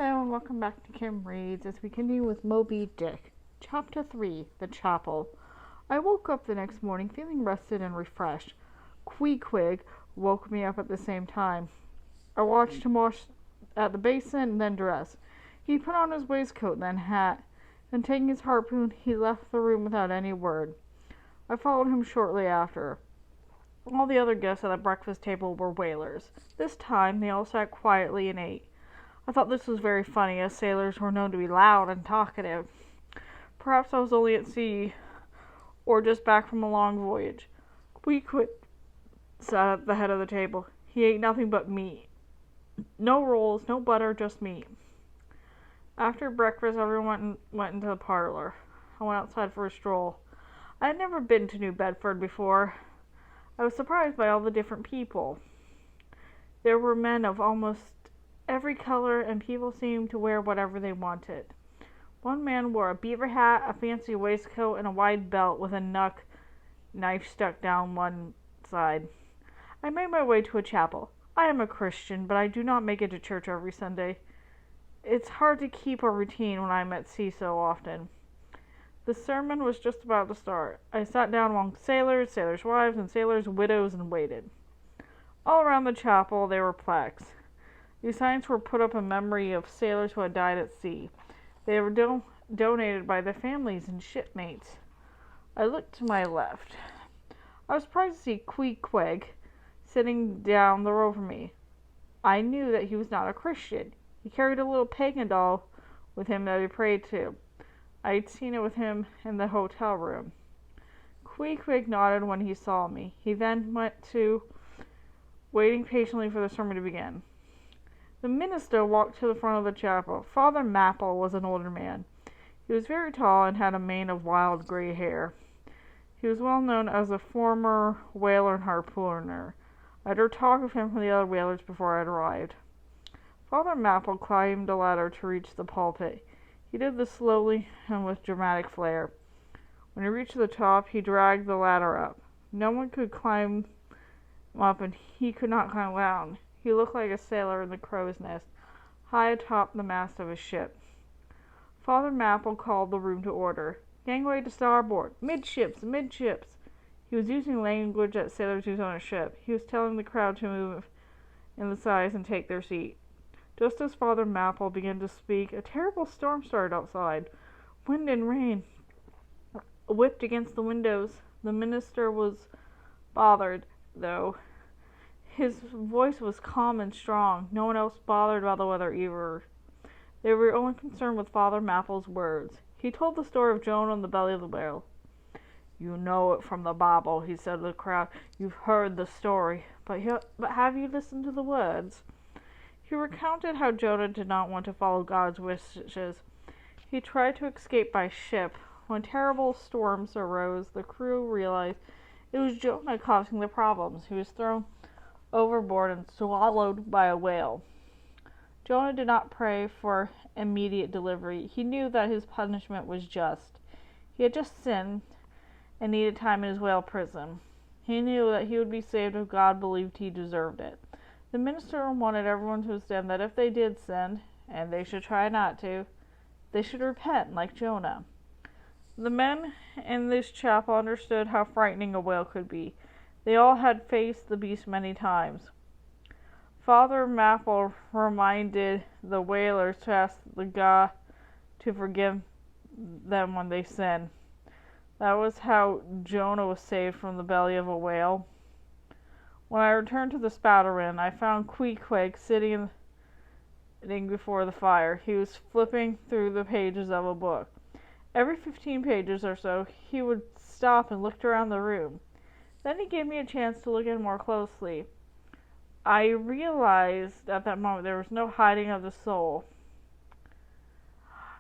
Hello and welcome back to Kim Reads as we continue with Moby Dick. Chapter 3, The Chapel. I woke up the next morning feeling rested and refreshed. Queequeg woke me up at the same time. I watched him wash at the basin and then dress. He put on his waistcoat and then hat. Then taking his harpoon, he left the room without any word. I followed him shortly after. All the other guests at the breakfast table were whalers. This time they all sat quietly and ate. I thought this was very funny, as sailors were known to be loud and talkative. Perhaps I was only at sea, or just back from a long voyage. Queequeg sat at the head of the table. He ate nothing but meat. No rolls, no butter, just meat. After breakfast, everyone went into the parlor. I went outside for a stroll. I had never been to New Bedford before. I was surprised by all the different people. There were men of almost every color, and people seemed to wear whatever they wanted. One man wore a beaver hat, a fancy waistcoat, and a wide belt with a knife stuck down one side. I made my way to a chapel. I am a Christian, but I do not make it to church every Sunday. It's hard to keep a routine when I'm at sea so often. The sermon was just about to start. I sat down among sailors, sailors' wives, and sailors' widows and waited. All around the chapel there were plaques. These signs were put up in memory of sailors who had died at sea. They were donated by their families and shipmates. I looked to my left. I was surprised to see Queequeg sitting down the row from me. I knew that he was not a Christian. He carried a little pagan doll with him that he prayed to. I had seen it with him in the hotel room. Queequeg nodded when he saw me. He then went to waiting patiently for the sermon to begin. The minister walked to the front of the chapel. Father Mapple was an older man. He was very tall and had a mane of wild gray hair. He was well known as a former whaler and harpooner. I had heard talk of him from the other whalers before I had arrived. Father Mapple climbed a ladder to reach the pulpit. He did this slowly and with dramatic flair. When he reached the top, he dragged the ladder up. No one could climb up, and he could not climb down. He looked like a sailor in the crow's nest, high atop the mast of his ship. Father Mapple called the room to order. Gangway to starboard. Midships, midships. He was using language that sailors use on a ship. He was telling the crowd to move in the sides and take their seat. Just as Father Mapple began to speak, a terrible storm started outside. Wind and rain whipped against the windows. The minister was bothered, though. His voice was calm and strong. No one else bothered about the weather either. They were only concerned with Father Mapple's words. He told the story of Jonah in the belly of the whale. "You know it from the Bible," he said to the crowd. "You've heard the story, but have you listened to the words?" He recounted how Jonah did not want to follow God's wishes. He tried to escape by ship. When terrible storms arose, the crew realized it was Jonah causing the problems. He was thrown overboard and swallowed by a whale. Jonah did not pray for immediate delivery. He knew that his punishment was just. He had just sinned and needed time in his whale prison. He knew that he would be saved if God believed he deserved it. The minister wanted everyone to understand that if they did sin, and they should try not to, they should repent like Jonah. The men in this chapel understood how frightening a whale could be. They all had faced the beast many times. Father Mapple reminded the whalers to ask the God to forgive them when they sinned. That was how Jonah was saved from the belly of a whale. When I returned to the spouter inn, I found Queequeg sitting before the fire. He was flipping through the pages of a book. Every 15 pages or so, he would stop and look around the room. Then he gave me a chance to look in more closely. I realized at that moment there was no hiding of the soul.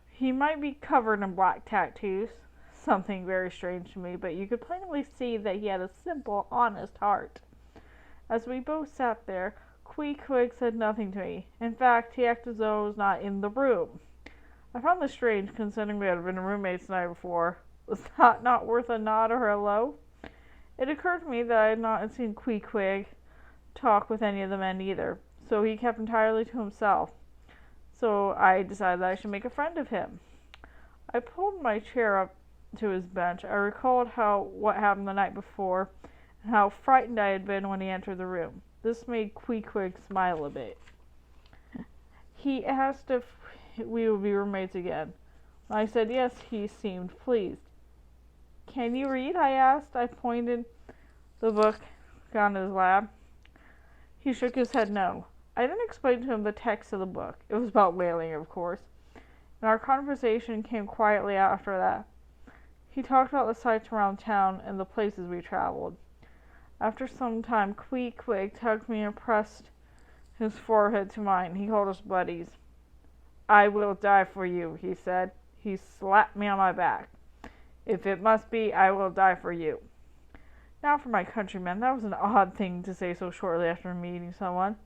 He might be covered in black tattoos, something very strange to me, but you could plainly see that he had a simple, honest heart. As we both sat there, Queequeg said nothing to me. In fact, he acted as though I was not in the room. I found this strange, considering we had been roommates the night before. Was that not worth a nod or hello? It occurred to me that I had not seen Queequeg talk with any of the men either, so he kept entirely to himself. so I decided that I should make a friend of him. I pulled my chair up to his bench. I recalled what happened the night before and how frightened I had been when he entered the room. This made Queequeg smile a bit. He asked if we would be roommates again. When I said yes, he seemed pleased. Can you read? I asked. I pointed the book on his lap. He shook his head no. I then explained to him the text of the book. It was about whaling, of course. And our conversation came quietly after that. He talked about the sights around town and the places we traveled. After some time, Queequeg tugged me and pressed his forehead to mine. He called us buddies. I will die for you, he said. He slapped me on my back. If it must be, I will die for you. Now for my countrymen, that was an odd thing to say so shortly after meeting someone.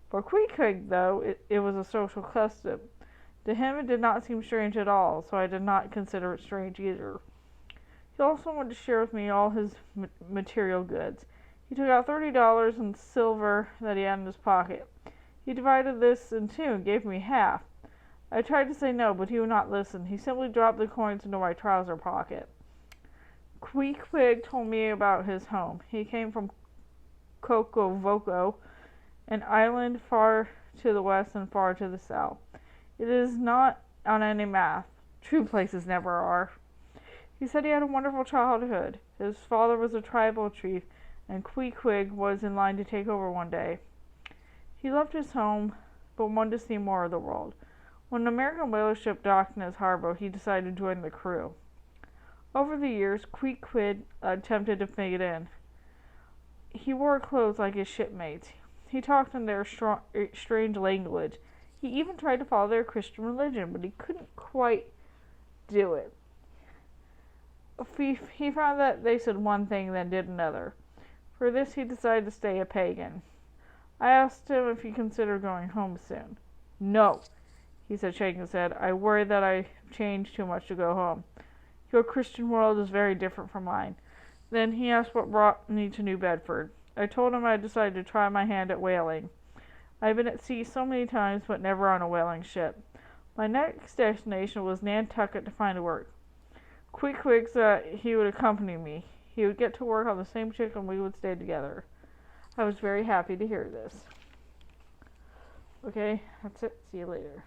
For Queequeg, though, it was a social custom. To him it did not seem strange at all, so I did not consider it strange either. He also wanted to share with me all his material goods. He took out $30 in silver that he had in his pocket. He divided this in two and gave me half. I tried to say no, but he would not listen. He simply dropped the coins into my trouser pocket. Queequeg told me about his home. He came from Queequeg, an island far to the west and far to the south. It is not on any map. True places never are. He said he had a wonderful childhood. His father was a tribal chief, and Queequeg was in line to take over one day. He loved his home, but wanted to see more of the world. When an American whaler ship docked in his harbor, he decided to join the crew. Over the years, Queequeg attempted to fit in. He wore clothes like his shipmates. He talked in their strange language. He even tried to follow their Christian religion, but he couldn't quite do it. He found that they said one thing, then did another. For this, he decided to stay a pagan. I asked him if he considered going home soon. No, he said, shaking his head. I worry that I have changed too much to go home. Your Christian world is very different from mine. Then he asked what brought me to New Bedford. I told him I had decided to try my hand at whaling. I've been at sea so many times, but never on a whaling ship. My next destination was Nantucket to find work. Queequeg said he would accompany me. He would get to work on the same ship and we would stay together. I was very happy to hear this. Okay, that's it. See you later.